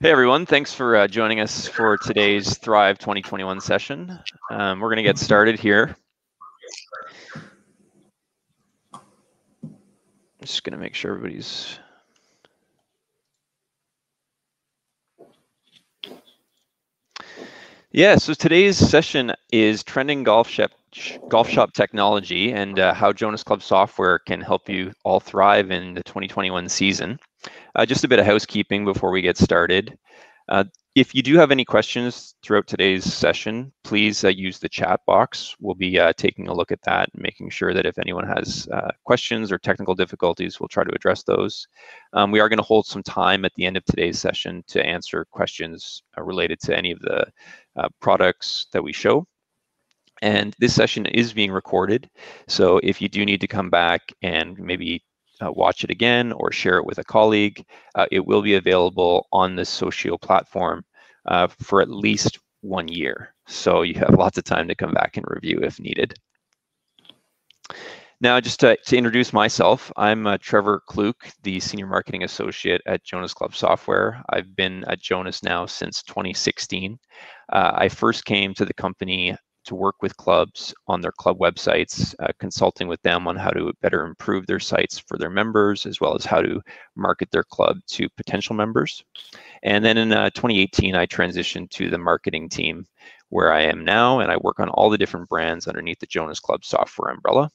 Hey everyone, thanks for joining us for today's Thrive 2021 session. We're going to get started here. I'm just going to make sure everybody's... Yeah, so today's session is trending golf shop technology and how Jonas Club Software can help you all thrive in the 2021 season. Just a bit of housekeeping before we get started. If you do have any questions throughout today's session, please use the chat box. We'll be taking a look at that and making sure that if anyone has questions or technical difficulties, we'll try to address those. We are going to hold some time at the end of today's session to answer questions related to any of the products that we show. And this session is being recorded. So if you do need to come back and maybe watch it again or share it with a colleague, it will be available on the social platform for at least 1 year. So you have lots of time to come back and review if needed. Now, just to introduce myself, I'm Trevor Kluk, the Senior Marketing Associate at Jonas Club Software. I've been at Jonas now since 2016. I first came to the company to work with clubs on their club websites, consulting with them on how to better improve their sites for their members, as well as how to market their club to potential members. And then in 2018, I transitioned to the marketing team where I am now, and I work on all the different brands underneath the Jonas Club Software umbrella.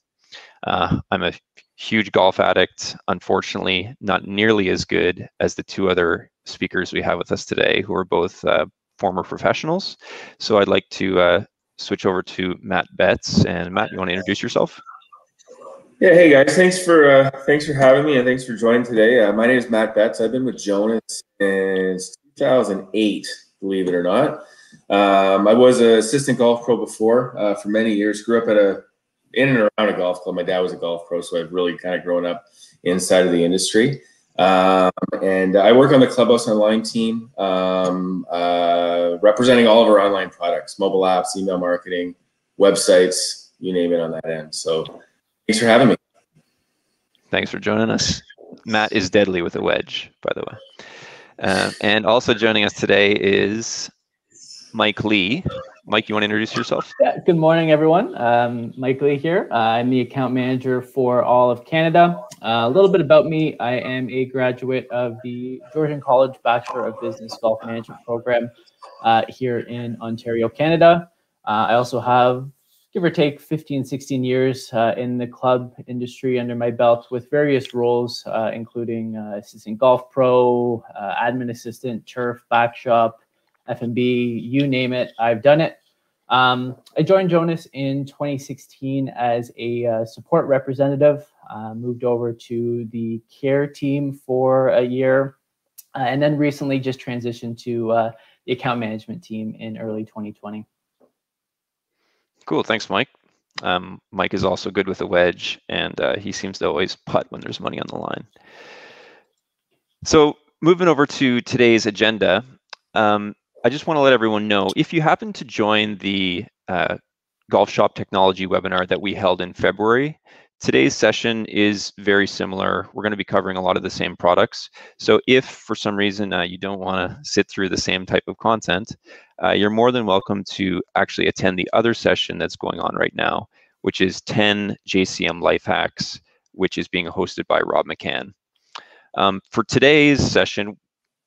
I'm a huge golf addict, unfortunately, not nearly as good as the two other speakers we have with us today, who are both former professionals. So I'd like to switch over to Matt Betts. And Matt, you want to introduce yourself? Yeah, hey guys, thanks for having me and thanks for joining today. My name is Matt Betts. I've been with Jonas since 2008, believe it or not. I was an assistant golf pro before for many years. Grew up in and around a golf club. My dad was a golf pro, so I've really kind of grown up inside of the industry. And I work on the Clubhouse Online team, representing all of our online products, mobile apps, email marketing, websites, you name it on that end. So thanks for having me. Thanks for joining us. Matt is deadly with a wedge, by the way. And also joining us today is Mike Lee. Mike, you want to introduce yourself? Yeah, good morning, everyone. Mike Lee here. I'm the account manager for all of Canada. A little bit about me. I am a graduate of the Georgian College Bachelor of Business Golf Management program here in Ontario, Canada. I also have, give or take, 15, 16 years in the club industry under my belt with various roles, including assistant golf pro, admin assistant, turf, back shop, F&B, you name it, I've done it. I joined Jonas in 2016 as a support representative, moved over to the care team for a year, and then recently just transitioned to the account management team in early 2020. Cool, thanks, Mike. Mike is also good with a wedge, and he seems to always putt when there's money on the line. So moving over to today's agenda, I just want to let everyone know, if you happen to join the Golf Shop Technology webinar that we held in February, today's session is very similar. We're going to be covering a lot of the same products. So if for some reason you don't want to sit through the same type of content, you're more than welcome to actually attend the other session that's going on right now, which is 10 JCM Life Hacks, which is being hosted by Rob McCann. For today's session,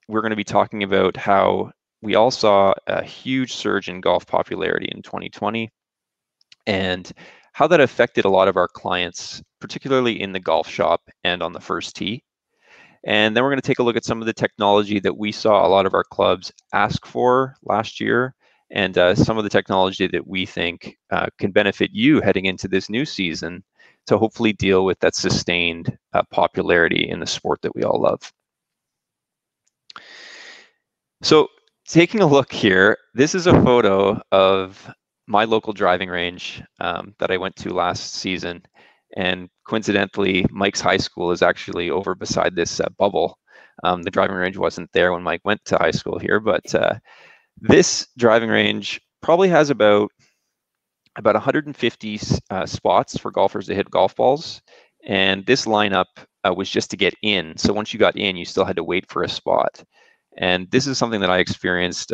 we're going to be talking about how we all saw a huge surge in golf popularity in 2020 and how that affected a lot of our clients, particularly in the golf shop and on the first tee. And then we're going to take a look at some of the technology that we saw a lot of our clubs ask for last year, and some of the technology that we think can benefit you heading into this new season to hopefully deal with that sustained popularity in the sport that we all love. So taking a look here, this is a photo of my local driving range that I went to last season. And coincidentally, Mike's high school is actually over beside this bubble. The driving range wasn't there when Mike went to high school here, but this driving range probably has about 150 spots for golfers to hit golf balls. And this lineup was just to get in. So once you got in, you still had to wait for a spot. And this is something that I experienced,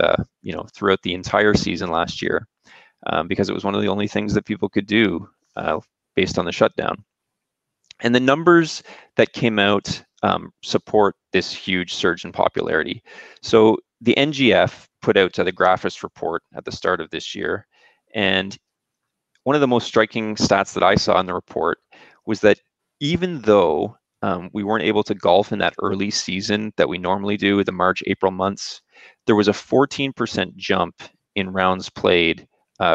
throughout the entire season last year, because it was one of the only things that people could do based on the shutdown. And the numbers that came out support this huge surge in popularity. So the NGF put out the Graphist report at the start of this year, and one of the most striking stats that I saw in the report was that even though we weren't able to golf in that early season that we normally do, the March, April months, there was a 14% jump in rounds played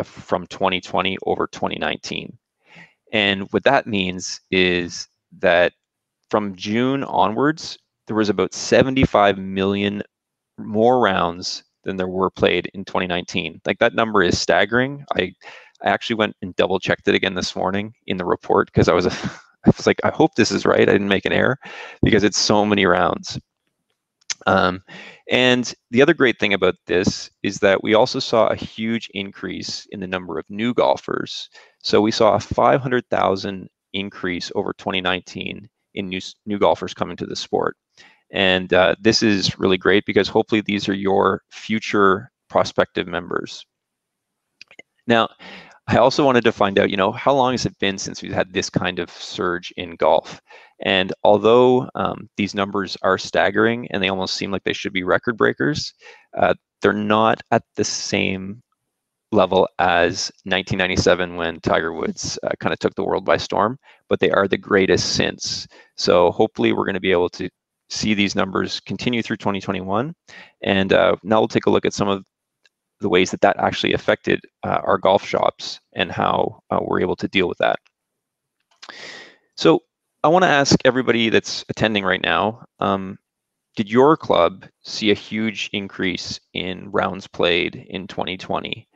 from 2020 over 2019. And what that means is that from June onwards, there was about 75 million more rounds than there were played in 2019. Like, that number is staggering. I actually went and double checked it again this morning in the report because I was like, I hope this is right. I didn't make an error, because it's so many rounds. And the other great thing about this is that we also saw a huge increase in the number of new golfers. So we saw a 500,000 increase over 2019 in new golfers coming to the sport. And this is really great because hopefully these are your future prospective members. Now, I also wanted to find out, how long has it been since we've had this kind of surge in golf? And although these numbers are staggering and they almost seem like they should be record breakers, they're not at the same level as 1997 when Tiger Woods kind of took the world by storm, but they are the greatest since. So hopefully we're going to be able to see these numbers continue through 2021. And now we'll take a look at some of the ways that actually affected our golf shops and how we're able to deal with that. So I want to ask everybody that's attending right now, did your club see a huge increase in rounds played in 2020?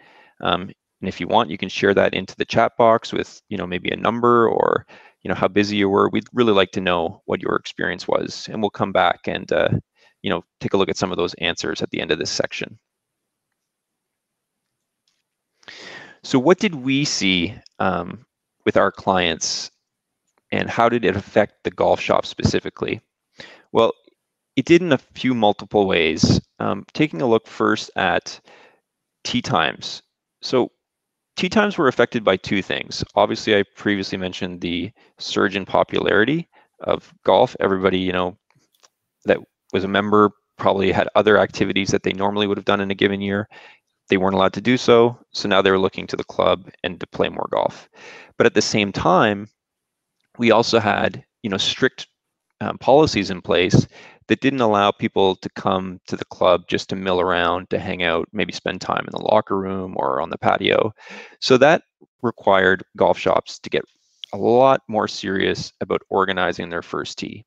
And if you want, you can share that into the chat box with, maybe a number or, how busy you were. We'd really like to know what your experience was, and we'll come back and, take a look at some of those answers at the end of this section. So what did we see with our clients, and how did it affect the golf shop specifically? Well, it did in a few multiple ways. Taking a look first at tee times. So tee times were affected by two things. Obviously, I previously mentioned the surge in popularity of golf. Everybody, that was a member probably had other activities that they normally would have done in a given year. They weren't allowed to do so, so now they were looking to the club and to play more golf. But at the same time, we also had, strict policies in place that didn't allow people to come to the club just to mill around, to hang out, maybe spend time in the locker room or on the patio. So that required golf shops to get a lot more serious about organizing their first tee.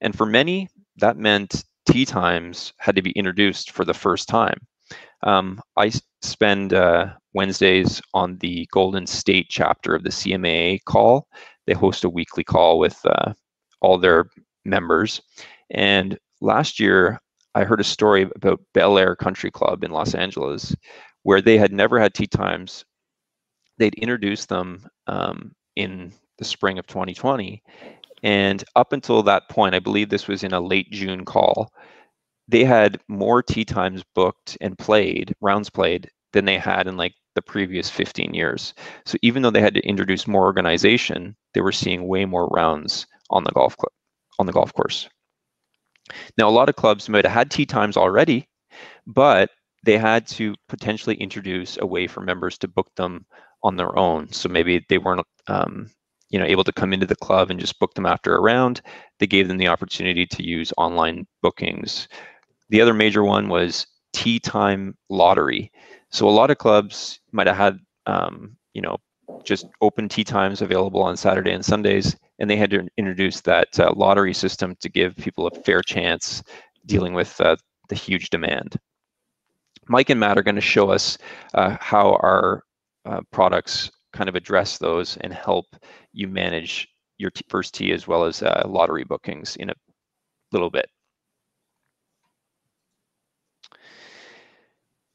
And for many, that meant tee times had to be introduced for the first time. I spend Wednesdays on the Golden State chapter of the CMAA call. They host a weekly call with all their members. And last year, I heard a story about Bel Air Country Club in Los Angeles, where they had never had tee times. They'd introduced them in the spring of 2020. And up until that point, I believe this was in a late June call, they had more tee times booked and played, rounds played, than they had in like the previous 15 years. So even though they had to introduce more organization, they were seeing way more rounds on the golf club, on the golf course. Now, a lot of clubs might have had tee times already, but they had to potentially introduce a way for members to book them on their own. So maybe they weren't able to come into the club and just book them after a round. They gave them the opportunity to use online bookings. The other major one was tee time lottery. So a lot of clubs might have had, just open tee times available on Saturday and Sundays, and they had to introduce that lottery system to give people a fair chance dealing with the huge demand. Mike and Matt are going to show us how our products kind of address those and help you manage your first tee as well as lottery bookings in a little bit.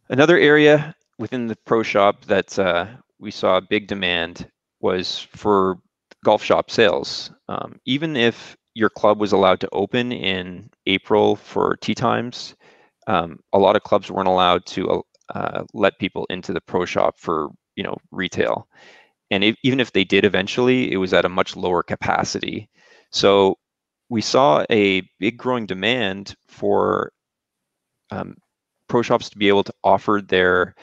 Another area within the pro shop that we saw a big demand was for golf shop sales. Even if your club was allowed to open in April for tee times, a lot of clubs weren't allowed to let people into the pro shop for retail, and even if they did eventually, it was at a much lower capacity. So we saw a big growing demand for pro shops to be able to offer their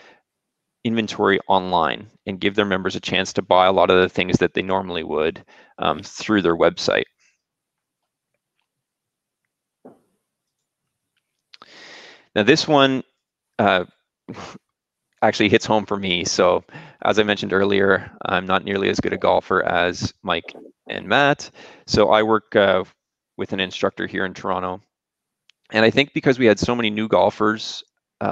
inventory online and give their members a chance to buy a lot of the things that they normally would through their website. Now this one actually hits home for me. So as I mentioned earlier, I'm not nearly as good a golfer as Mike and Matt. So I work with an instructor here in Toronto. And I think because we had so many new golfers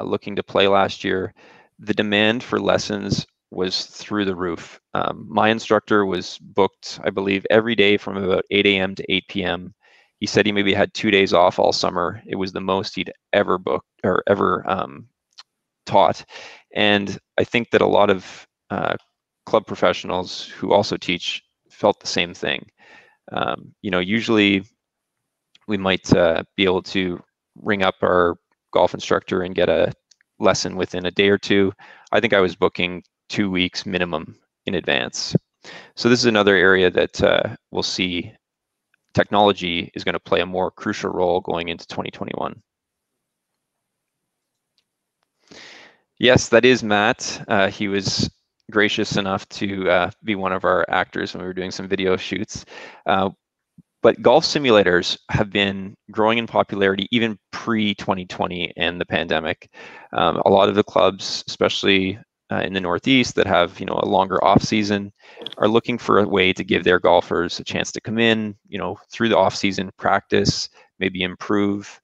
looking to play last year, the demand for lessons was through the roof. My instructor was booked, I believe, every day from about 8 a.m. to 8 p.m. He said he maybe had 2 days off all summer. It was the most he'd ever booked or ever taught. And I think that a lot of club professionals who also teach felt the same thing. Usually we might be able to ring up our golf instructor and get a lesson within a day or two. I think I was booking 2 weeks minimum in advance. So this is another area that we'll see technology is going to play a more crucial role going into 2021. Yes, that is Matt. He was gracious enough to be one of our actors when we were doing some video shoots. But golf simulators have been growing in popularity even pre-2020 and the pandemic. A lot of the clubs, especially in the Northeast, that have a longer off season, are looking for a way to give their golfers a chance to come in, through the off season, practice, maybe improve.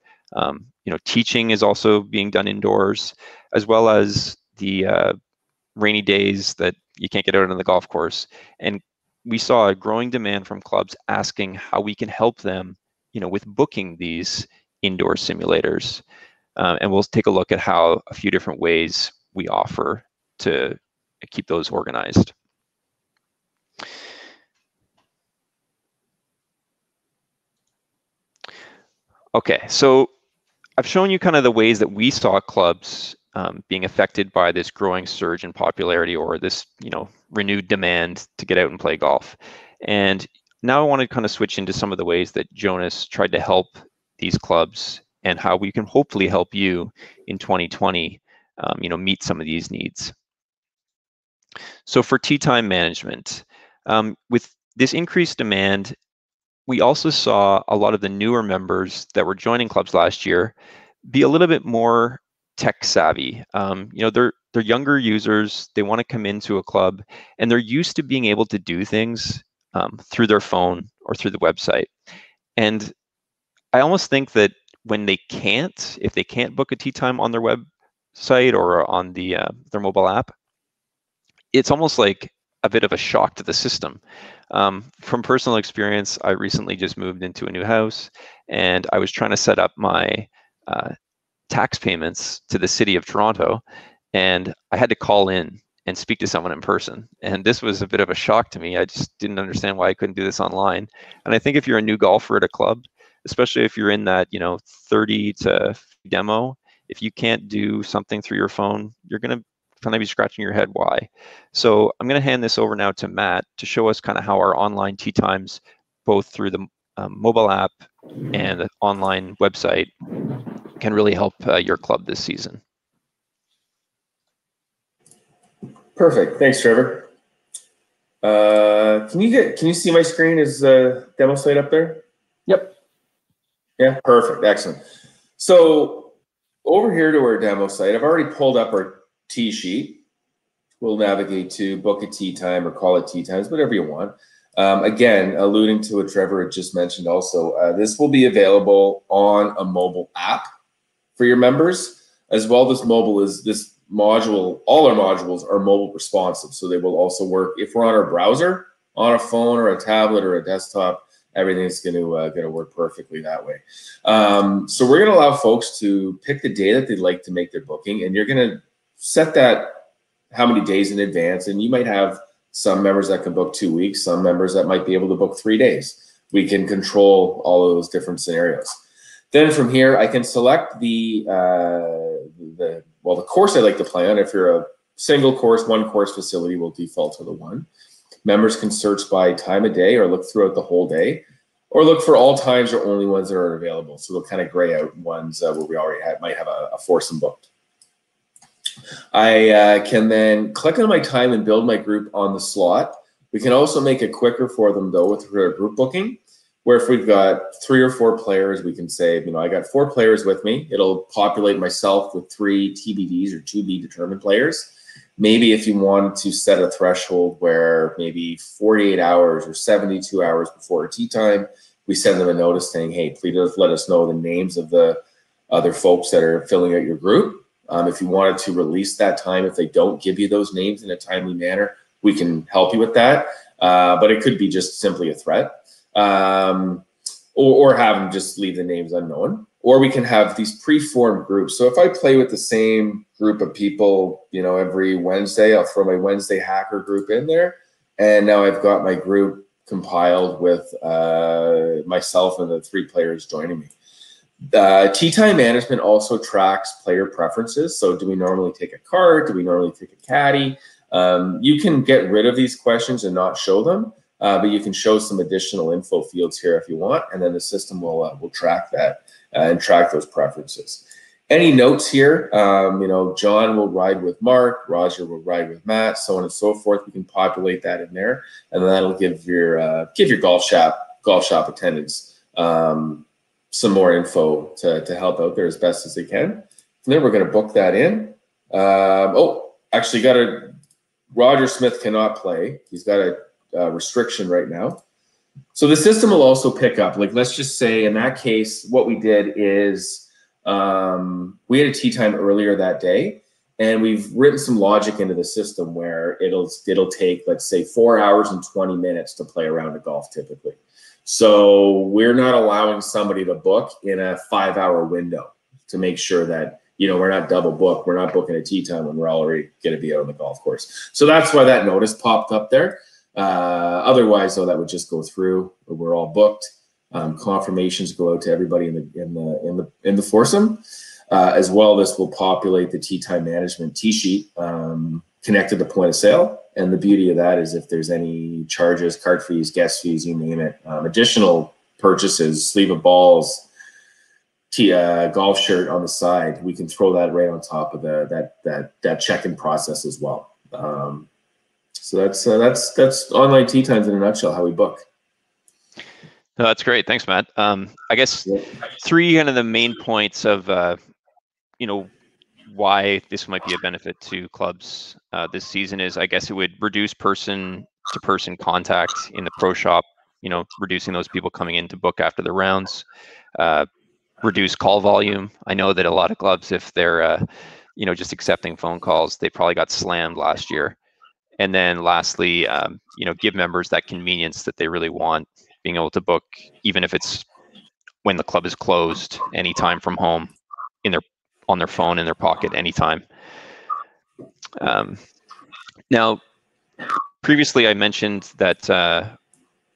Teaching is also being done indoors, as well as the rainy days that you can't get out on the golf course. And we saw a growing demand from clubs asking how we can help them, with booking these indoor simulators. And we'll take a look at how a few different ways we offer to keep those organized. Okay, so I've shown you kind of the ways that we saw clubs being affected by this growing surge in popularity, or this renewed demand to get out and play golf. And now I want to kind of switch into some of the ways that Jonas tried to help these clubs and how we can hopefully help you in 2020 meet some of these needs. So for tee time management, with this increased demand, we also saw a lot of the newer members that were joining clubs last year be a little bit more tech savvy. They're younger users. They want to come into a club, and they're used to being able to do things through their phone or through the website. And I almost think that when if they can't book a tee time on their website or on the their mobile app, it's almost like a bit of a shock to the system. From personal experience, I recently just moved into a new house, and I was trying to set up my tax payments to the city of Toronto, and I had to call in and speak to someone in person. And this was a bit of a shock to me. I just didn't understand why I couldn't do this online. And I think if you're a new golfer at a club, especially if you're in that 30 to demo, if you can't do something through your phone, you're going to kind of be scratching your head why. So I'm going to hand this over now to Matt to show us kind of how our online tee times, both through the mobile app and the online website, can really help your club this season. Perfect. Thanks, Trevor. Can you see my screen? Is the demo site up there? Yep. Yeah, perfect. Excellent. So over here to our demo site, I've already pulled up our tee sheet. We'll navigate to book a tee time or call it tee times, whatever you want. Again, alluding to what Trevor had just mentioned also, this will be available on a mobile app for your members. As well, this module, all our modules are mobile responsive, so they will also work if we're on our browser, on a phone or a tablet or a desktop. Everything's going to work perfectly that way. So we're going to allow folks to pick the day that they'd like to make their booking, and you're going to set that how many days in advance. And you might have some members that can book 2 weeks, some members that might be able to book 3 days. We can control all of those different scenarios. Then from here, I can select the course I'd like to play on. If you're a single course, one course facility will default to the one. Members can search by time of day or look throughout the whole day, or look for all times or only ones that are available. So they'll kind of gray out ones where we already might have a foursome booked. I can then click on my time and build my group on the slot. We can also make it quicker for them though with group booking, where if we've got 3 or 4 players, we can say, I got 4 players with me. It'll populate myself with 3 TBDs or to be determined players. Maybe if you wanted to set a threshold where maybe 48 hours or 72 hours before tea time, we send them a notice saying, hey, please let us know the names of the other folks that are filling out your group. If you wanted to release that time, if they don't give you those names in a timely manner, we can help you with that. But it could be just simply a threat. Or have them just leave the names unknown. Or we can have these pre-formed groups. So if I play with the same group of people, every Wednesday, I'll throw my Wednesday hacker group in there. And now I've got my group compiled with myself and the 3 players joining me. Tea time management also tracks player preferences. So do we normally take a card? Do we normally take a caddy? You can get rid of these questions and not show them. But you can show some additional info fields here if you want, and then the system will track that and track those preferences. Any notes here, John will ride with Mark, Roger will ride with Matt, so on and so forth. We can populate that in there, and then that'll give your golf shop attendants some more info to help out there as best as they can. And then we're going to book that in. Actually, Roger Smith cannot play. He's got a restriction right now. So the system will also pick up, let's just say in that case, what we did is we had a tea time earlier that day, and we've written some logic into the system where it'll take, let's say, 4 hours and 20 minutes to play a round of golf typically. So we're not allowing somebody to book in a 5-hour window to make sure that we're not double booked. We're not booking a tea time when we're already going to be out on the golf course. So that's why that notice popped up there. Otherwise, though, that would just go through. We're all booked. Confirmations go out to everybody in the foursome. As well, this will populate the tea time management tee sheet connected to point of sale. And the beauty of that is if there's any charges, card fees, guest fees, you name it, additional purchases, sleeve of balls, golf shirt on the side, we can throw that right on top of that check-in process as well. So that's online tea times in a nutshell, how we book. No, that's great. Thanks, Matt. I guess 3 kind of the main points of why this might be a benefit to clubs this season is, I guess it would reduce person-to-person contact in the pro shop, reducing those people coming in to book after the rounds, reduce call volume. I know that a lot of clubs, if they're just accepting phone calls, they probably got slammed last year. And then lastly, give members that convenience that they really want, being able to book, even if it's when the club is closed, anytime from home, on their phone, in their pocket, anytime. Now, previously I mentioned that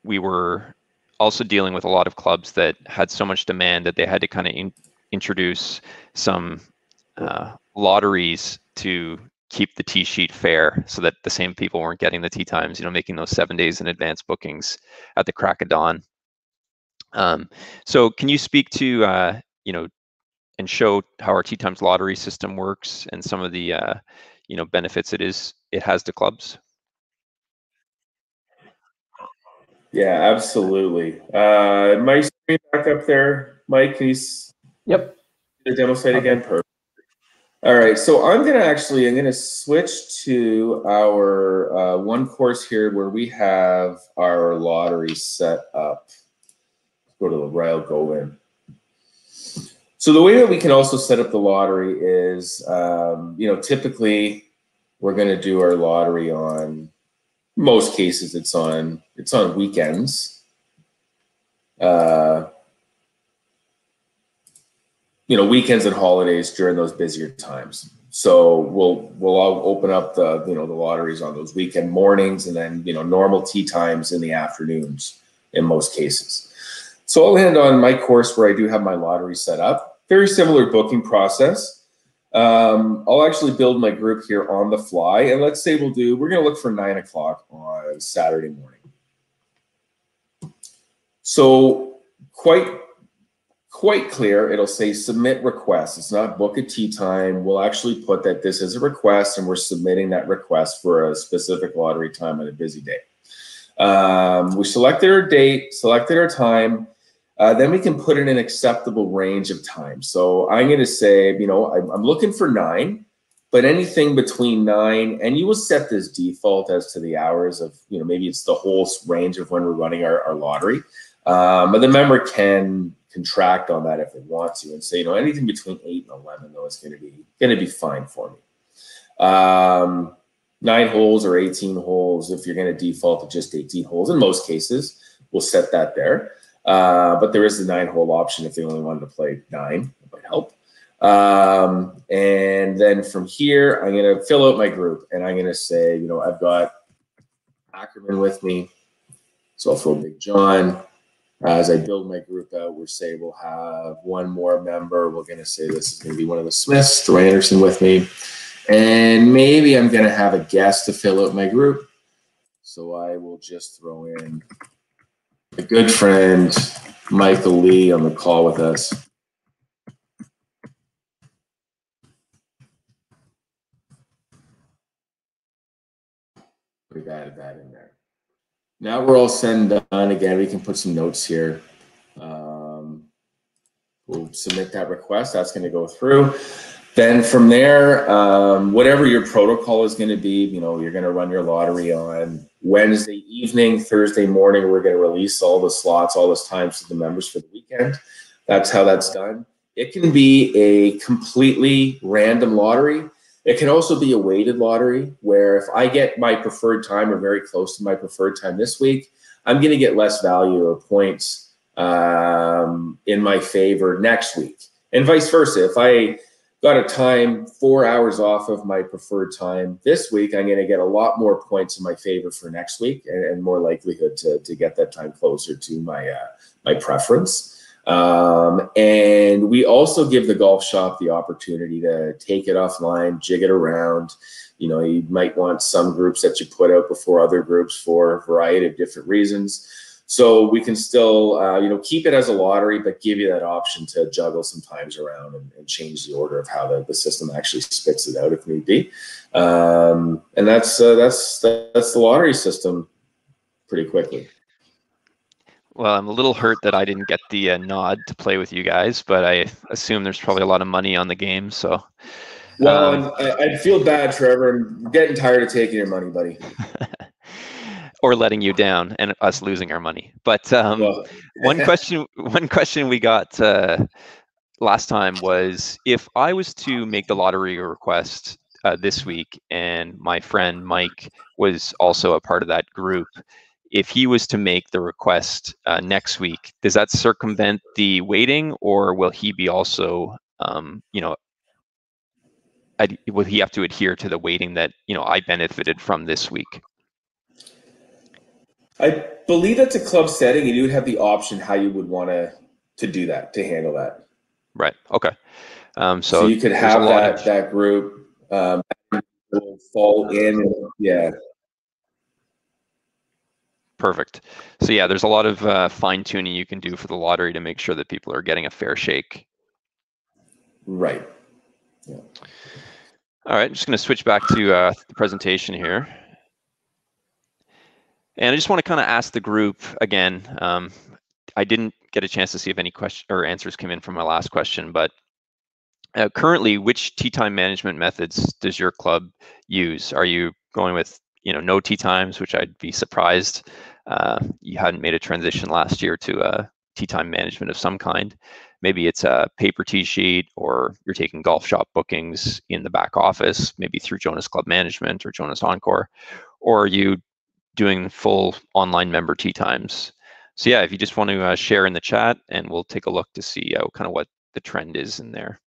we were also dealing with a lot of clubs that had so much demand that they had to kind of introduce some lotteries to keep the tee sheet fair, so that the same people weren't getting the tee times, making those 7 days in advance bookings at the crack of dawn. So can you speak to, and show how our tee times lottery system works and some of the, benefits it has to clubs? Yeah, absolutely. My screen back up there, Mike, can you Yep. the demo site again? Perfect. All right, so I'm gonna switch to our one course here where we have our lottery set up. Go to the rail, go in. So the way that we can also set up the lottery is, typically we're gonna do our lottery on, most cases it's on weekends. Weekends and holidays during those busier times. So we'll all open up the lotteries on those weekend mornings, and then normal tea times in the afternoons in most cases. So I'll end on my course where I do have my lottery set up. Very similar booking process. I'll actually build my group here on the fly, and let's say we're going to look for 9 o'clock on Saturday morning. So quite clear, it'll say submit request. It's not book a tea time. We'll actually put that this is a request and we're submitting that request for a specific lottery time on a busy day. We selected our date, selected our time, then we can put in an acceptable range of time. So I'm going to say, I'm looking for 9, but anything between 9, and you will set this default as to the hours of, maybe it's the whole range of when we're running our lottery. But the member can contract on that if they want to and say, anything between 8 and 11, though, is going to be fine for me. 9 holes or 18 holes, if you're going to default to just 18 holes, in most cases, we'll set that there. But there is the 9-hole option if they only wanted to play 9. It might help. And then from here, I'm going to fill out my group, and I'm going to say, I've got Ackerman with me, so I'll throw Big John. As I build my group out, we'll have one more member. We're going to say this is going to be one of the Smiths, throw Anderson with me. And maybe I'm going to have a guest to fill out my group. So I will just throw in a good friend, Michael Lee, on the call with us. We've added that in there. Now we're all said and done. Again, we can put some notes here. We'll submit that request. That's going to go through. Then from there, whatever your protocol is going to be, you're going to run your lottery on Wednesday evening, Thursday morning. We're going to release all the slots, all those times to the members for the weekend. That's how that's done. It can be a completely random lottery. It can also be a weighted lottery where if I get my preferred time or very close to my preferred time this week, I'm going to get less value or points in my favor next week, and vice versa. If I got a time 4 hours off of my preferred time this week, I'm going to get a lot more points in my favor for next week and more likelihood to get that time closer to my preference. And we also give the golf shop the opportunity to take it offline, jig it around. You might want some groups that you put out before other groups for a variety of different reasons. So we can still, keep it as a lottery, but give you that option to juggle some times around and change the order of how the system actually spits it out if need be. And that's the lottery system pretty quickly. Well, I'm a little hurt that I didn't get the nod to play with you guys, but I assume there's probably a lot of money on the game. So, well, I feel bad, Trevor. I'm getting tired of taking your money, buddy. Or letting you down and us losing our money. But one question we got last time was, if I was to make the lottery request this week and my friend Mike was also a part of that group, if he was to make the request next week, does that circumvent the waiting, or will he be also, will he have to adhere to the waiting that I benefited from this week? I believe that's a club setting, and you would have the option how you would want to do that, to handle that. Right. Okay. So you could have that group fall in. Yeah. Perfect. So yeah, there's a lot of fine tuning you can do for the lottery to make sure that people are getting a fair shake. Right. Yeah. All right. I'm just going to switch back to the presentation here. And I just want to kind of ask the group again. I didn't get a chance to see if any question or answers came in from my last question, but currently, which tea time management methods does your club use? Are you going with no tea times, which I'd be surprised you hadn't made a transition last year to tea time management of some kind? Maybe it's a paper tea sheet, or you're taking golf shop bookings in the back office, maybe through Jonas Club Management or Jonas Encore, or are you doing full online member tea times? So yeah, if you just want to share in the chat, and we'll take a look to see kind of what the trend is in there.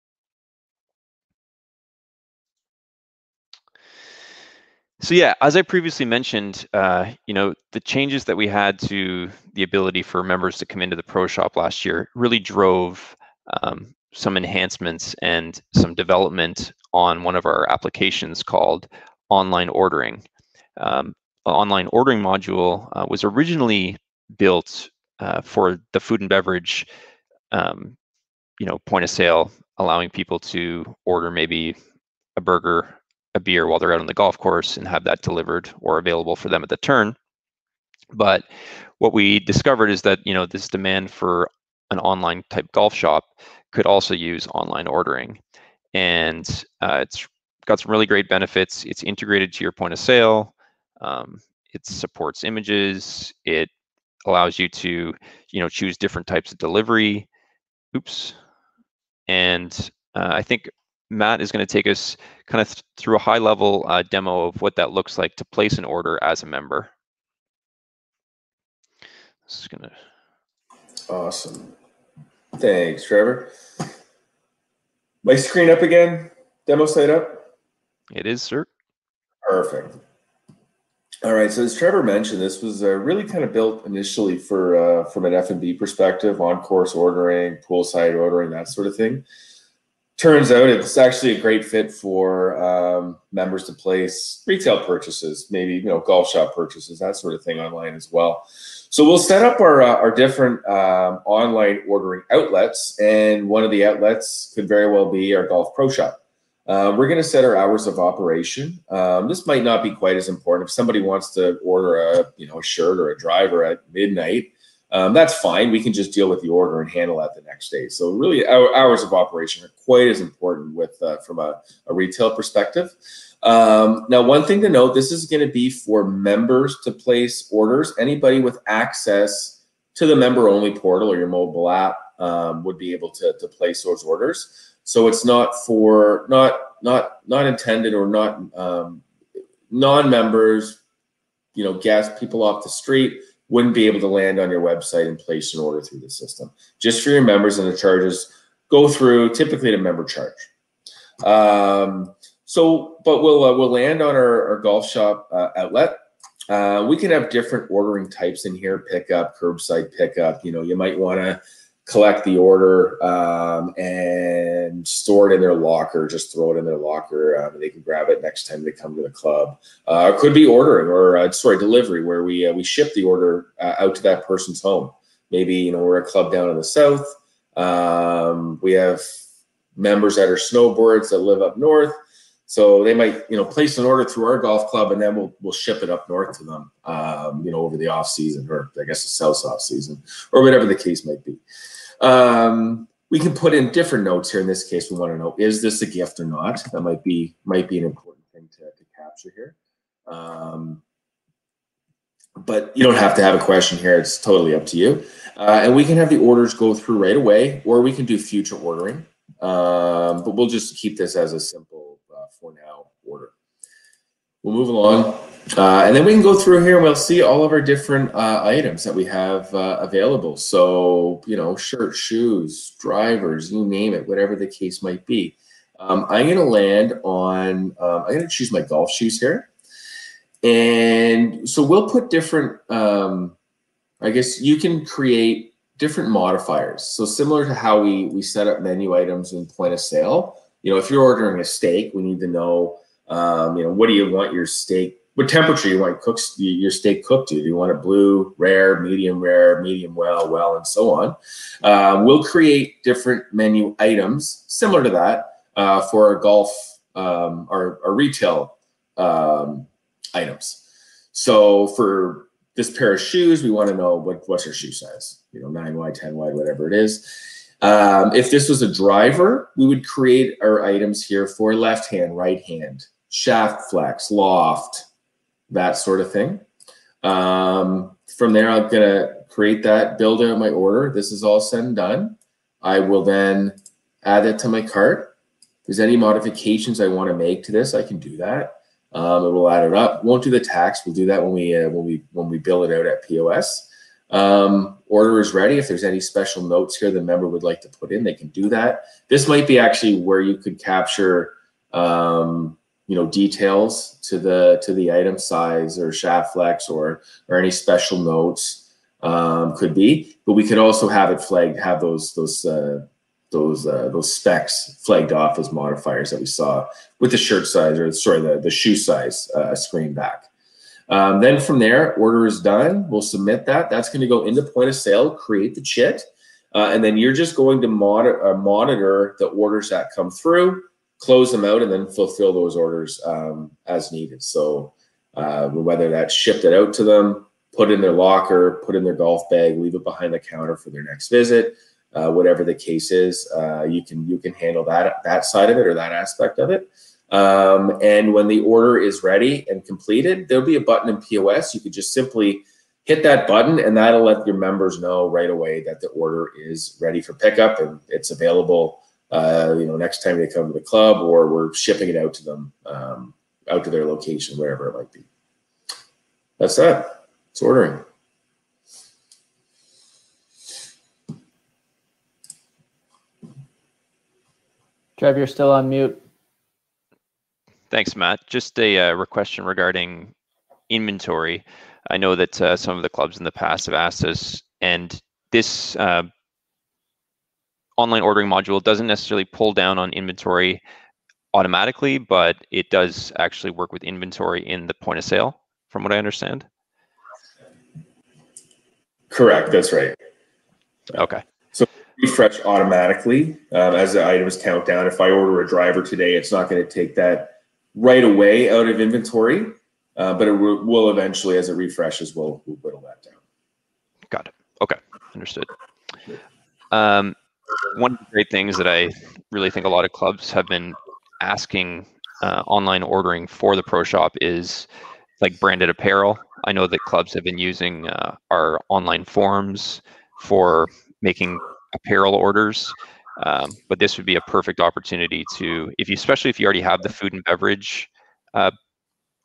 So yeah, as I previously mentioned, the changes that we had to the ability for members to come into the Pro Shop last year really drove some enhancements and some development on one of our applications called online ordering. Online ordering module was originally built for the food and beverage, point of sale, allowing people to order maybe a burger, a beer while they're out on the golf course and have that delivered or available for them at the turn. But what we discovered is that this demand for an online type golf shop could also use online ordering, and it's got some really great benefits. It's integrated to your point of sale. It supports images. It allows you to choose different types of delivery. Oops. And I think Matt is going to take us kind of through a high-level demo of what that looks like to place an order as a member. This is going to... Awesome. Thanks, Trevor. My screen up again? Demo site up? It is, sir. Perfect. All right, so as Trevor mentioned, this was really kind of built initially for from an F&B perspective, on-course ordering, poolside ordering, that sort of thing. Turns out it's actually a great fit for members to place retail purchases, maybe golf shop purchases, that sort of thing online as well. So we'll set up our different online ordering outlets, and one of the outlets could very well be our Golf Pro Shop. We're going to set our hours of operation. This might not be quite as important. If somebody wants to order a shirt or a driver at midnight, that's fine. We can just deal with the order and handle that the next day. So really, our hours of operation are quite as important from a retail perspective. Now, one thing to note, this is going to be for members to place orders. Anybody with access to the member-only portal or your mobile app would be able to place those orders. So it's not for not intended or not non-members, guests, people off the street wouldn't be able to land on your website and place an order through the system. Just for your members, and the charges go through typically the member charge. But we'll land on our golf shop outlet. We can have different ordering types in here: pickup, curbside pickup. You might want to collect the order and store it in their locker, just throw it in their locker. They can grab it next time they come to the club. It could be ordering or delivery, where we ship the order out to that person's home. Maybe we're a club down in the south. We have members that are snowboards that live up north, so they might place an order through our golf club, and then we'll ship it up north to them over the off season, or I guess the south off season, or whatever the case might be. We can put in different notes here. In this case, we want to know, is this a gift or not? That might be an important thing to capture here. But you don't have to have a question here. It's totally up to you. And we can have the orders go through right away, or we can do future ordering. But we'll just keep this as a simple for now order. We'll move along. And then we can go through here and we'll see all of our different items that we have available. So, shirts, shoes, drivers, you name it, whatever the case might be. I'm going to land on, I'm going to choose my golf shoes here. And so we'll put different, I guess you can create different modifiers. So similar to how we set up menu items in point of sale, if you're ordering a steak, we need to know, what do you want your steak, what temperature you want your steak cooked to? Do you want it blue, rare, medium well, and so on. We'll create different menu items similar to that for our golf, our retail items. So for this pair of shoes, we want to know what's your shoe size, 9 wide, 10 wide, whatever it is. If this was a driver, we would create our items here for left hand, right hand, shaft flex, loft, that sort of thing. From there, I'm going to create that, build out my order. This is all said and done. I will then add it to my cart. If there's any modifications I want to make to this, I can do that. It will add it up. Won't do the tax. We'll do that when we bill it out at POS. Order is ready. If there's any special notes here the member would like to put in, they can do that. This might be actually where you could capture details to the item size or shaft flex or any special notes could be. But we could also have it flagged, have those specs flagged off as modifiers that we saw with the shirt size, or sorry, the shoe size screen back. Then from there, order is done. We'll submit that. That's going to go into point of sale, create the chit, and then you're just going to monitor the orders that come through, close them out, and then fulfill those orders as needed. So whether that's shipped it out to them, put in their locker, put in their golf bag, leave it behind the counter for their next visit, whatever the case is, you can handle that side of it or that aspect of it. And when the order is ready and completed, there'll be a button in POS. You could just simply hit that button, and that'll let your members know right away that the order is ready for pickup and it's available. Next time they come to the club, or we're shipping it out to them, out to their location, wherever it might be. That's that. It's ordering. Trev, you're still on mute. Thanks, Matt. Just a question regarding inventory. I know that some of the clubs in the past have asked us, and this online ordering module doesn't necessarily pull down on inventory automatically, but it does actually work with inventory in the point of sale, from what I understand. Correct, that's right. Okay. So refresh automatically as the items count down. If I order a driver today, it's not going to take that right away out of inventory, but it will eventually, as it refreshes, we'll whittle that down. Got it. Okay, understood. One of the great things that I really think a lot of clubs have been asking online ordering for the Pro Shop is like branded apparel. I know that clubs have been using our online forums for making apparel orders, but this would be a perfect opportunity to, especially if you already have the food and beverage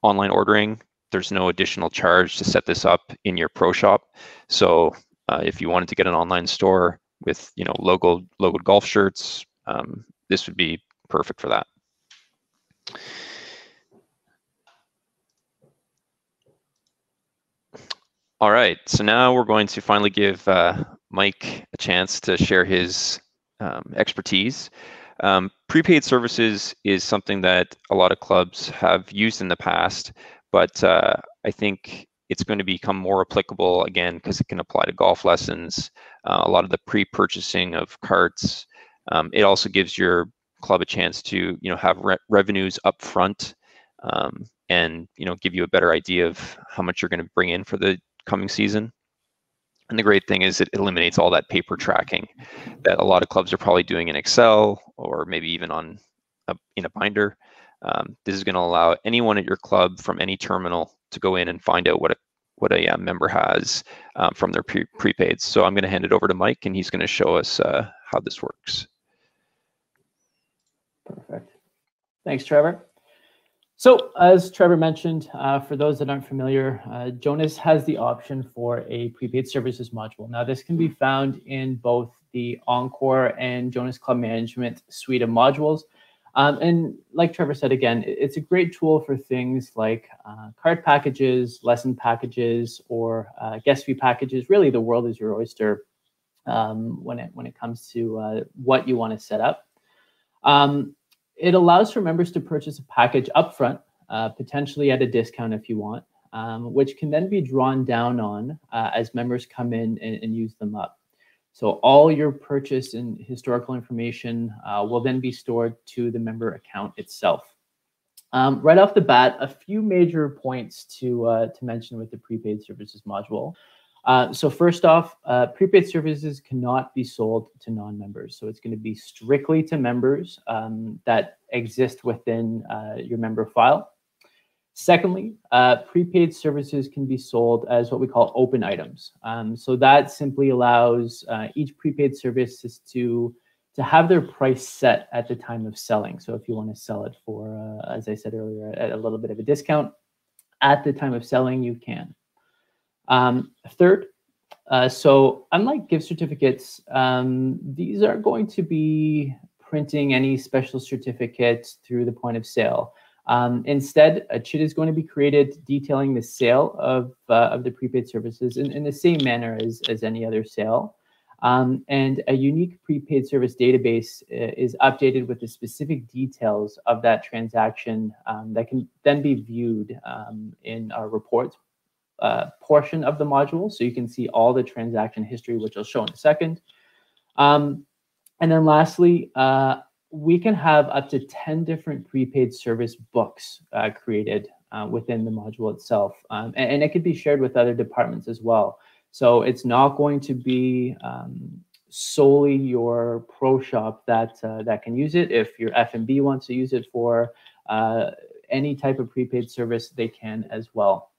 online ordering, there's no additional charge to set this up in your Pro Shop. So if you wanted to get an online store with logoed golf shirts, this would be perfect for that. All right, so now we're going to finally give Mike a chance to share his expertise. Prepaid services is something that a lot of clubs have used in the past, but I think it's going to become more applicable again because it can apply to golf lessons, a lot of the pre-purchasing of carts. It also gives your club a chance to have revenues up front and give you a better idea of how much you're going to bring in for the coming season. And the great thing is it eliminates all that paper tracking that a lot of clubs are probably doing in Excel or maybe even in a binder. This is going to allow anyone at your club from any terminal to go in and find out what a member has from their prepaids. So I'm going to hand it over to Mike, and he's going to show us how this works. Perfect. Thanks, Trevor. So as Trevor mentioned, for those that aren't familiar, Jonas has the option for a prepaid services module. Now, this can be found in both the Encore and Jonas Club Management suite of modules. And like Trevor said, again, it's a great tool for things like card packages, lesson packages, or guest fee packages. Really, the world is your oyster when it comes to what you want to set up. It allows for members to purchase a package upfront, potentially at a discount if you want, which can then be drawn down on as members come in and use them up. So all your purchase and historical information will then be stored to the member account itself. Right off the bat, a few major points to mention with the prepaid services module. So first off, prepaid services cannot be sold to non-members. So it's going to be strictly to members that exist within your member file. Secondly, prepaid services can be sold as what we call open items. So that simply allows each prepaid service to have their price set at the time of selling. So if you want to sell it for, as I said earlier, at a little bit of a discount, at the time of selling, you can. Third, so unlike gift certificates, these are going to be printing any special certificates through the point of sale. Instead, a chit is going to be created detailing the sale of the prepaid services in the same manner as any other sale. And a unique prepaid service database is updated with the specific details of that transaction that can then be viewed in our reports portion of the module. So you can see all the transaction history, which I'll show in a second. And then lastly, we can have up to 10 different prepaid service books created within the module itself. And it could be shared with other departments as well. So it's not going to be solely your pro shop that can use it. If your F&B wants to use it for any type of prepaid service, they can as well.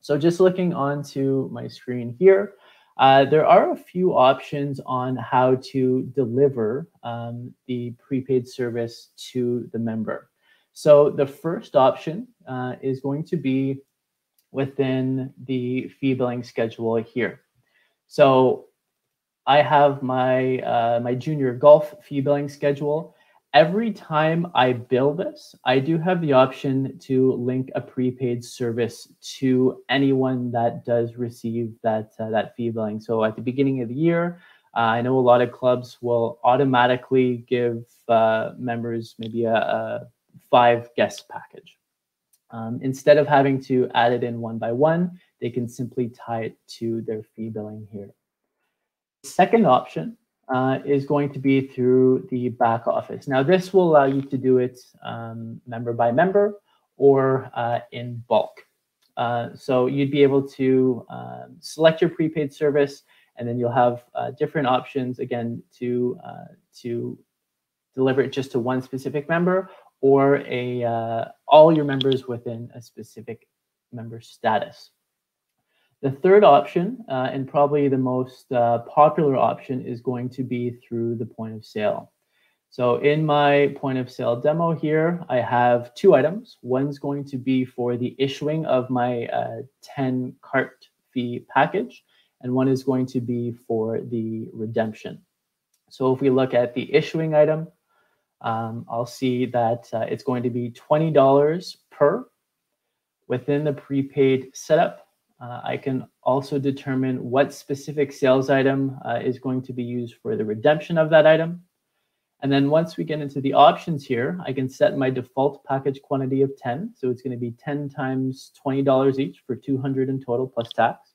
So just looking onto my screen here, there are a few options on how to deliver the prepaid service to the member. So the first option is going to be within the fee billing schedule here. So I have my my junior golf fee billing schedule. Every time I bill this, I do have the option to link a prepaid service to anyone that does receive that that fee billing. So at the beginning of the year, I know a lot of clubs will automatically give members maybe a 5 guest package. Instead of having to add it in one by one, they can simply tie it to their fee billing here. The second option is going to be through the back office. Now, this will allow you to do it member by member or in bulk. So you'd be able to select your prepaid service, and then you'll have different options, again, to deliver it just to one specific member or all your members within a specific member status. The third option, and probably the most popular option, is going to be through the point of sale. So in my point of sale demo here, I have 2 items. One's going to be for the issuing of my 10 cart fee package, and one is going to be for the redemption. So if we look at the issuing item, I'll see that it's going to be $20 per. Within the prepaid setup, I can also determine what specific sales item is going to be used for the redemption of that item. And then once we get into the options here, I can set my default package quantity of 10. So it's going to be 10 times $20 each for 200 in total plus tax.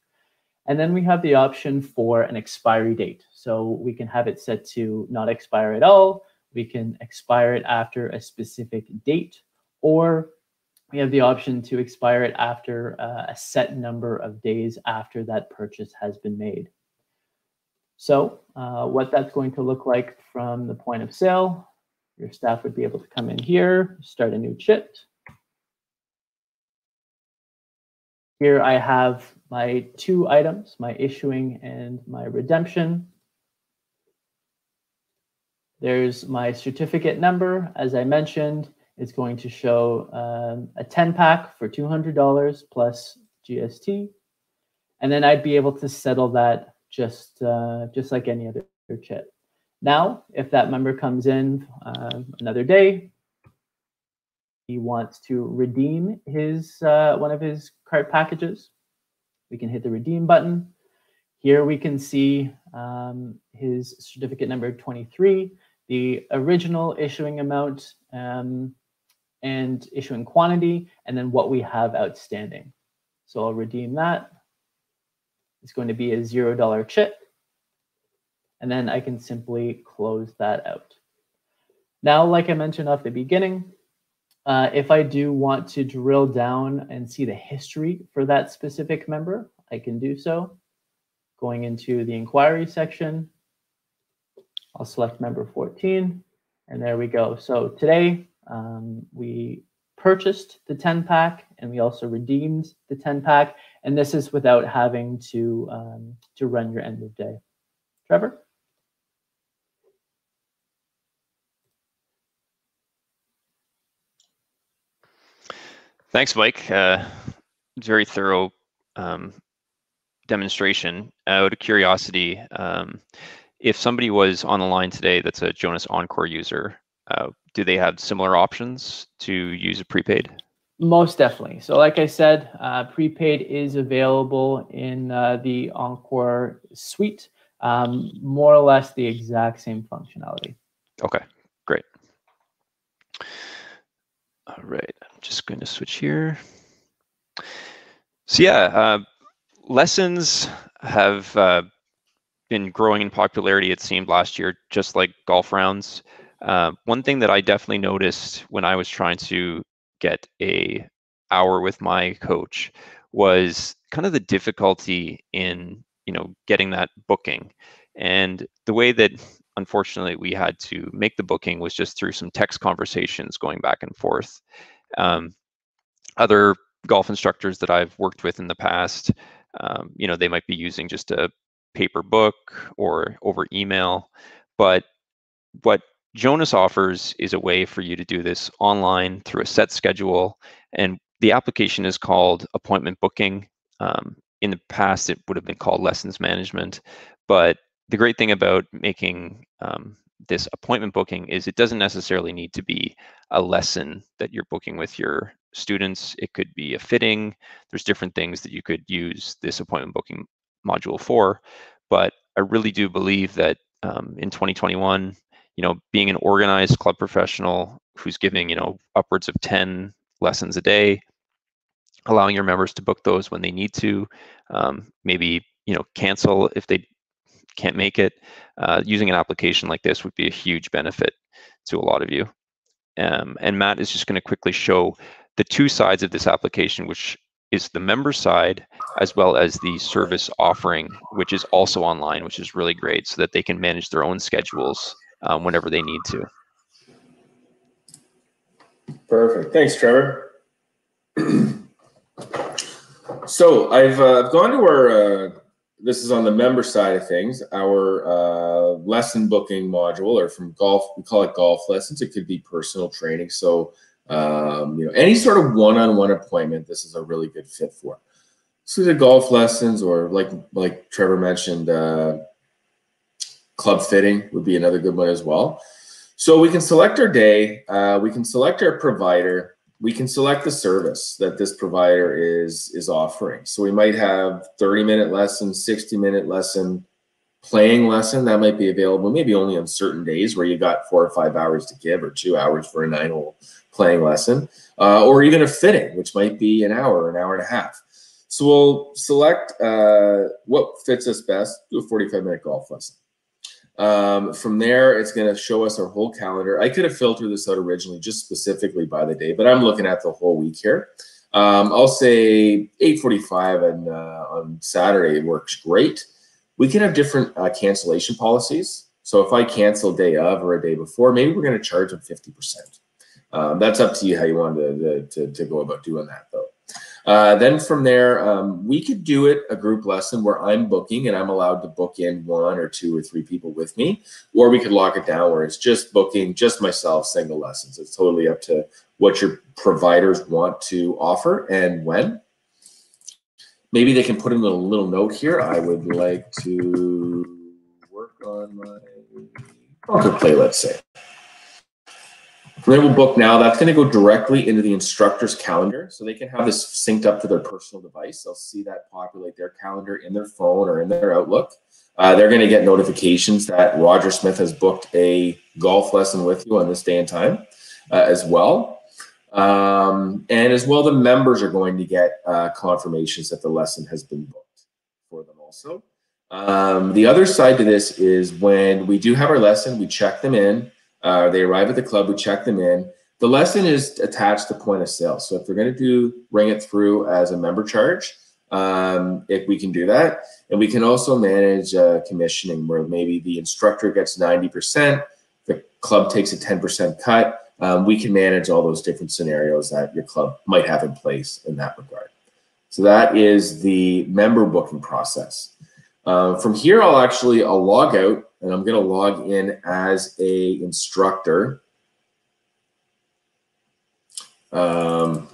And then we have the option for an expiry date. So we can have it set to not expire at all. We can expire it after a specific date, or we have the option to expire it after a set number of days after that purchase has been made. So what that's going to look like from the point of sale, your staff would be able to come in here, start a new chit. Here I have my 2 items, my issuing and my redemption. There's my certificate number. As I mentioned, it's going to show a 10-pack for $200 plus GST. And then I'd be able to settle that just like any other chit. Now, if that member comes in another day, he wants to redeem his one of his cart packages, we can hit the redeem button. Here we can see his certificate number 23, the original issuing amount and issuing quantity, and then what we have outstanding. So I'll redeem that. It's going to be a $0 chit. And then I can simply close that out. Now, like I mentioned off the beginning, if I do want to drill down and see the history for that specific member, I can do so. Going into the inquiry section, I'll select member 14, and there we go. So today we purchased the 10-pack, and we also redeemed the 10-pack, and this is without having to run your end of day. Trevor? Thanks, Mike. Very thorough demonstration. Out of curiosity, if somebody was on the line today that's a Jonas Encore user, do they have similar options to use a prepaid? Most definitely. So like I said, prepaid is available in the Encore suite, more or less the exact same functionality. Okay, great. All right, I'm just going to switch here. So yeah, lessons have been growing in popularity, it seemed, last year, just like golf rounds. One thing that I definitely noticed when I was trying to get a hour with my coach was kind of the difficulty in, getting that booking. And the way that, unfortunately, we had to make the booking was just through some text conversations going back and forth. Other golf instructors that I've worked with in the past, they might be using just a paper book or over email. But what Jonas offers is a way for you to do this online through a set schedule. And the application is called appointment booking. In the past, it would have been called lessons management. But the great thing about making this appointment booking is it doesn't necessarily need to be a lesson that you're booking with your students. It could be a fitting. There's different things that you could use this appointment booking module for. But I really do believe that in 2021, being an organized club professional who's giving, upwards of 10 lessons a day, allowing your members to book those when they need to, maybe, cancel if they can't make it. Using an application like this would be a huge benefit to a lot of you. And Matt is just going to quickly show the two sides of this application, which is the member side, as well as the service offering, which is also online, which is really great, so that they can manage their own schedules whenever they need to. Perfect. Thanks, Trevor. So I've gone to our, this is on the member side of things, our lesson booking module, or from golf, we call it golf lessons. It could be personal training. So, any sort of one-on-one appointment, this is a really good fit for. So the golf lessons, or like Trevor mentioned, club fitting would be another good one as well. So we can select our day, we can select our provider, we can select the service that this provider is offering. So we might have 30-minute lesson, 60-minute lesson, playing lesson that might be available maybe only on certain days where you got 4 or 5 hours to give, or 2 hours for a 9-hole playing lesson, or even a fitting, which might be an hour and a half. So we'll select what fits us best, do a 45-minute golf lesson. From there, it's going to show us our whole calendar. I could have filtered this out originally just specifically by the day, but I'm looking at the whole week here. I'll say 8:45 on Saturday works great. We can have different cancellation policies. So if I cancel day of or a day before, maybe we're going to charge them 50%. That's up to you how you want to go about doing that, though. Then from there, we could do it a group lesson where I'm booking and I'm allowed to book in 1 or 2 or 3 people with me, or we could lock it down where it's just booking, just myself, single lessons. It's totally up to what your providers want to offer and when. Maybe they can put in a little note here. I would like to work on my poker play, let's say. They will book now. That's going to go directly into the instructor's calendar, so they can have this synced up to their personal device. They'll see that populate their calendar in their phone or in their Outlook. They're going to get notifications that Roger Smith has booked a golf lesson with you on this day and time as well. And as well, the members are going to get confirmations that the lesson has been booked for them also. The other side to this is when we do have our lesson, we check them in. They arrive at the club, we check them in. The lesson is attached to point of sale. So if they're going to ring it through as a member charge, if we can do that. And we can also manage commissioning where maybe the instructor gets 90%, the club takes a 10% cut. We can manage all those different scenarios that your club might have in place in that regard. So that is the member booking process. From here, I'll log out. And I'm going to log in as a instructor. Actually,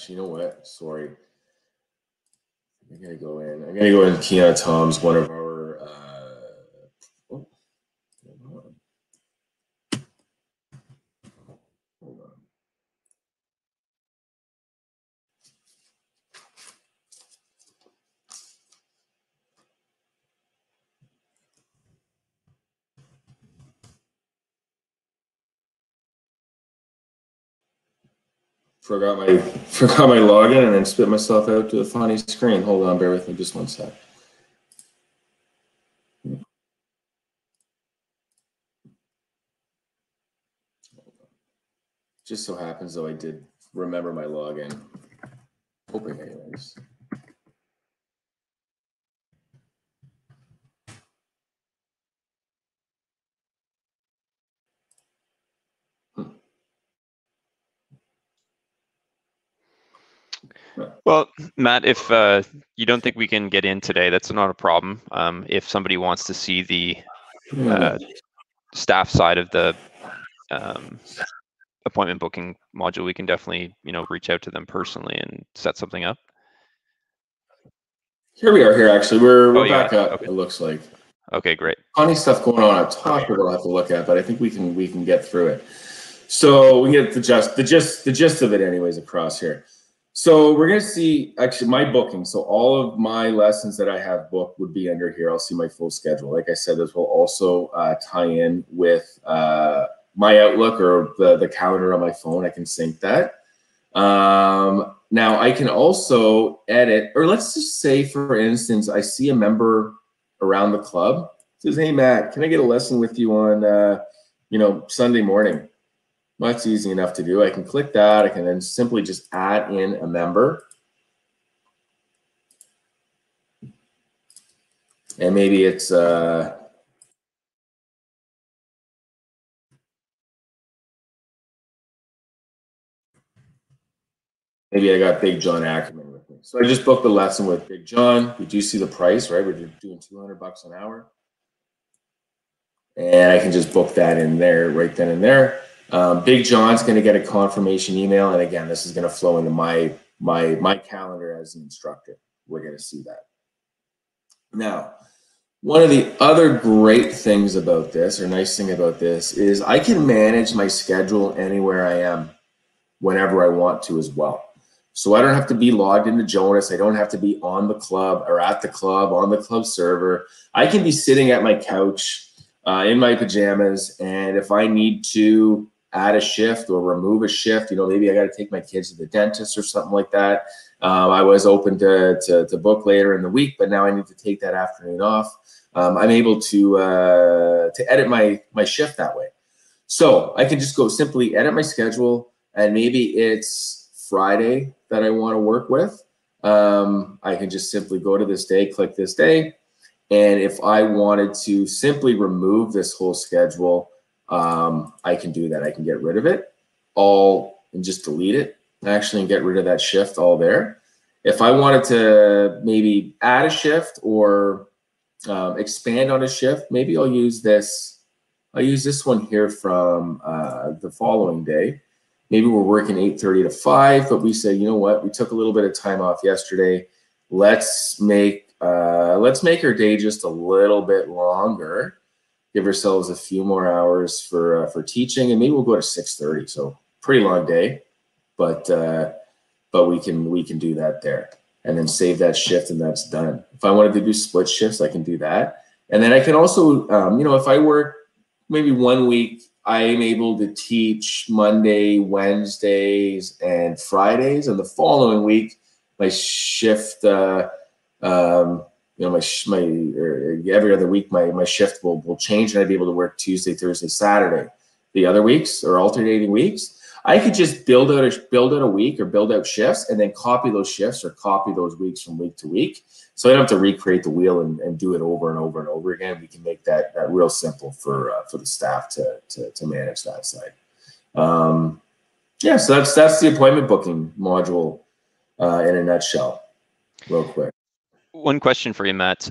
you know what? Sorry. I'm going to go in. I'm going to go in Keon Tom's, one of our Forgot my login and then spit myself out to a funny screen. Hold on, bear with me just one sec. Just so happens though I did remember my login. Hoping anyways. Well, Matt, if you don't think we can get in today, that's not a problem. If somebody wants to see the staff side of the appointment booking module, we can definitely, reach out to them personally and set something up. Here we are. Here, actually, we're you back up. Okay. It looks like. Okay, great. Funny stuff going on up top. We're gonna have to look at, but I think we can get through it. So we get the gist of it, anyways, across here. So we're gonna see actually my booking. So all of my lessons that I have booked would be under here. I'll see my full schedule. Like I said, this will also tie in with my Outlook or the calendar on my phone. I can sync that. Now I can also edit, or let's just say, for instance, I see a member around the club says, "Hey Matt, can I get a lesson with you on Sunday morning?" Well, that's easy enough to do. I can click that. I can then simply just add in a member. And maybe it's maybe I got Big John Ackerman with me. So I just booked the lesson with Big John. We do see the price, right? We're doing $200 an hour. And I can just book that in there right then and there. Big John's going to get a confirmation email. And again, this is going to flow into my calendar as an instructor. We're going to see that. Now, one of the other great things about this, or nice thing about this, is I can manage my schedule anywhere I am, whenever I want to as well. So I don't have to be logged into Jonas. I don't have to be on the club or at the club, on the club server. I can be sitting at my couch in my pajamas, and if I need to add a shift or remove a shift, maybe I got to take my kids to the dentist or something like that. I was open to book later in the week, but now I need to take that afternoon off. I'm able to edit my shift that way. So I can just go simply edit my schedule, and maybe it's Friday that I want to work with. I can just simply go to this day, click this day. And if I wanted to simply remove this whole schedule, I can do that. I can get rid of it all and just delete it actually and get rid of that shift all there. If I wanted to maybe add a shift or expand on a shift, maybe I'll use this. I'll use this one here from the following day. Maybe we're working 8:30 to 5, but we say, you know what? We took a little bit of time off yesterday. Let's make our day just a little bit longer. Give ourselves a few more hours for teaching, and maybe we'll go to 6:30. So pretty long day, but we can do that there, and then save that shift, and that's done. If I wanted to do split shifts, I can do that, and then I can also, if I work maybe 1 week, I am able to teach Monday, Wednesdays, and Fridays, and the following week, my shift. Every other week my shift will change, and I'd be able to work Tuesday, Thursday, Saturday. The other weeks or alternating weeks, I could just build out a week or build out shifts and then copy those shifts or copy those weeks from week to week. So I don't have to recreate the wheel and do it over and over and over again. We can make that real simple for the staff to manage that side. So that's the appointment booking module in a nutshell, real quick. One question for you, Matt.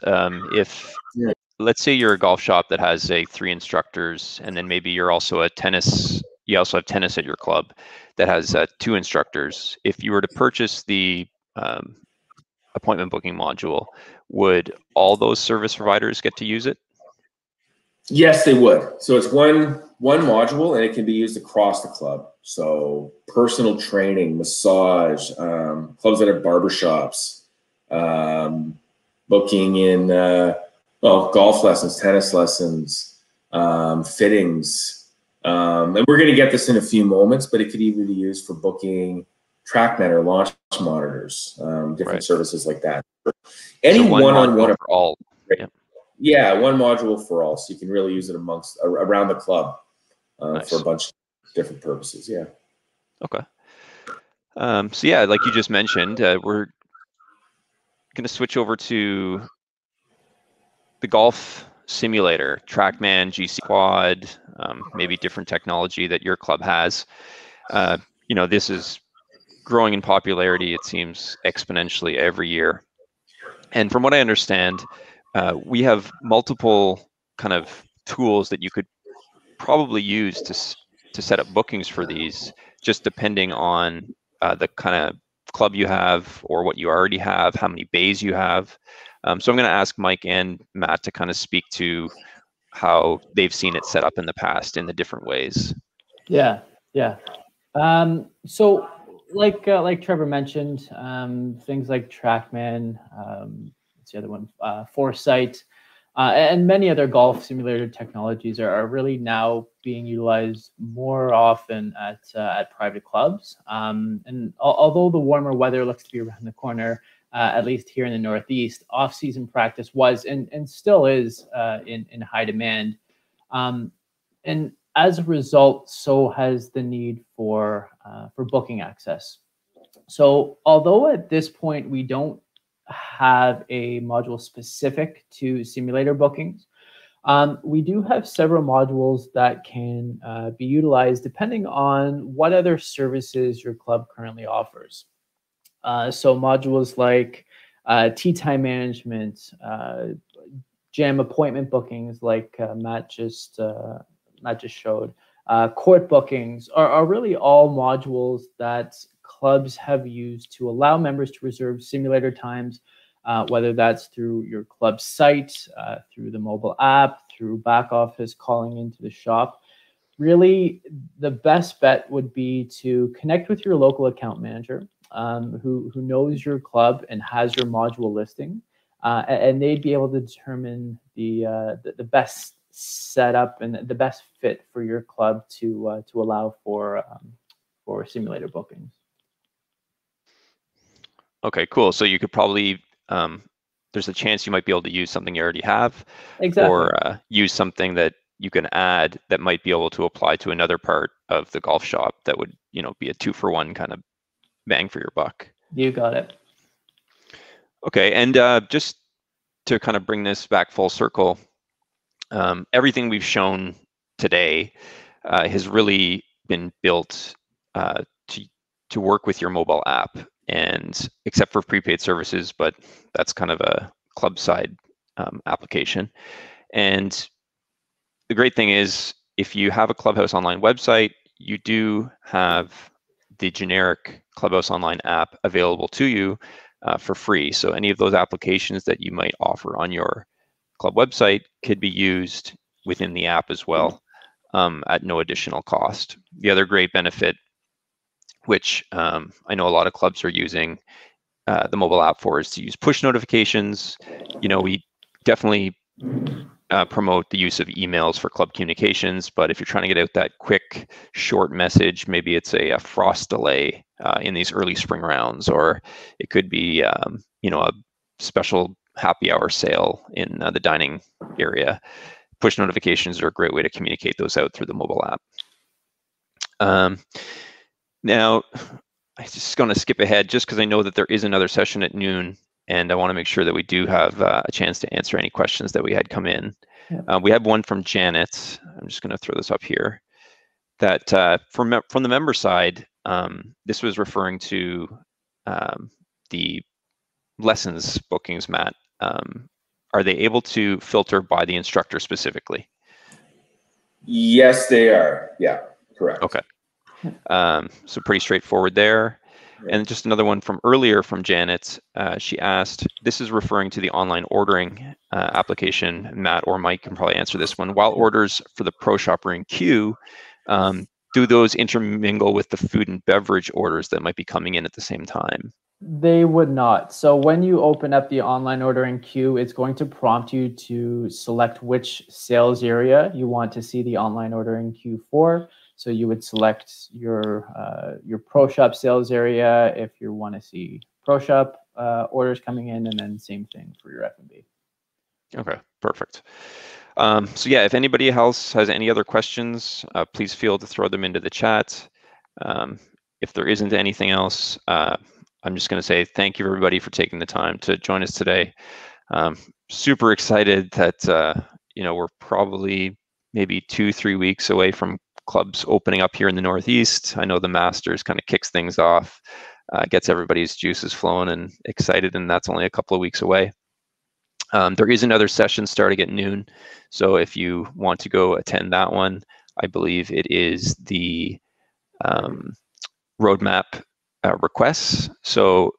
Let's say you're a golf shop that has 3 instructors, and then maybe you're also you also have tennis at your club that has 2 instructors. If you were to purchase the appointment booking module, would all those service providers get to use it? Yes, they would. So it's one module, and it can be used across the club. So personal training, massage, clubs that have barbershops, booking in golf lessons, tennis lessons, fittings. And we're going to get this in a few moments, but it could even be used for booking TrackMan or launch monitors, different services like that. Any one-on-one for all. Yeah, one module for all, so you can really use it around the club for a bunch of different purposes. Yeah. Okay. So yeah, like you just mentioned, we're going to switch over to the golf simulator, TrackMan, GC Quad, maybe different technology that your club has. This is growing in popularity, it seems, exponentially every year. And from what I understand, we have multiple kind of tools that you could probably use to set up bookings for these, just depending on the kind of club you have or what you already have, how many bays you have. So I'm going to ask Mike and Matt to kind of speak to how they've seen it set up in the past in the different ways. Yeah. So like Trevor mentioned, things like TrackMan, what's the other one? Foresight, and many other golf simulator technologies are really now being utilized more often at private clubs. And although the warmer weather looks to be around the corner, at least here in the Northeast, off-season practice was and still is in high demand. And as a result, so has the need for booking access. So although at this point we don't have a module specific to simulator bookings, we do have several modules that can be utilized depending on what other services your club currently offers. So modules like tee time management, jam appointment bookings like Matt just showed, court bookings are really all modules that clubs have used to allow members to reserve simulator times, whether that's through your club site, through the mobile app, through back office calling into the shop. Really, the best bet would be to connect with your local account manager who knows your club and has your module listing, and they'd be able to determine the best setup and the best fit for your club to allow for simulator bookings. Okay, cool. So you could probably there's a chance you might be able to use something you already have, or use something that you can add that might be able to apply to another part of the golf shop that would be a 2-for-1 kind of bang for your buck. You got it. Okay, and just to kind of bring this back full circle, everything we've shown today has really been built to work with your mobile app, and except for prepaid services, but that's kind of a club side application. And the great thing is, if you have a Clubhouse Online website, you do have the generic Clubhouse Online app available to you for free. So any of those applications that you might offer on your club website could be used within the app as well, at no additional cost. The other great benefit, which I know a lot of clubs are using the mobile app for, is to use push notifications. We definitely promote the use of emails for club communications, but if you're trying to get out that quick, short message, maybe it's a frost delay in these early spring rounds, or it could be a special happy hour sale in the dining area. Push notifications are a great way to communicate those out through the mobile app. Now, I'm just going to skip ahead just because I know that there is another session at noon, and I want to make sure that we do have a chance to answer any questions that we had come in. Yeah. We have one from Janet. I'm just going to throw this up here. That from the member side, this was referring to the lessons bookings, Matt. Are they able to filter by the instructor specifically? Yes, they are. Yeah, correct. Okay. So pretty straightforward there. And just another one from earlier from Janet. She asked, this is referring to the online ordering application. Matt or Mike can probably answer this one. While orders for the Pro Shopper in queue, do those intermingle with the food and beverage orders that might be coming in at the same time? They would not. So when you open up the online ordering queue, it's going to prompt you to select which sales area you want to see the online ordering queue for. So you would select your Pro Shop sales area if you want to see Pro Shop orders coming in, and then same thing for your F&B. Okay, perfect. So yeah, if anybody else has any other questions, please feel to throw them into the chat. If there isn't anything else, I'm just going to say thank you everybody for taking the time to join us today. Super excited that we're probably maybe 2-3 weeks away from clubs opening up here in the Northeast. I know the Masters kind of kicks things off, gets everybody's juices flowing and excited, and that's only a couple of weeks away. There is another session starting at noon, so if you want to go attend that one, I believe it is the roadmap requests. So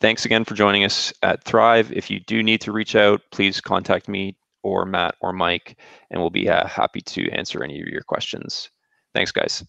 thanks again for joining us at Thrive. If you do need to reach out, please contact me or Matt or Mike, and we'll be happy to answer any of your questions. Thanks, guys.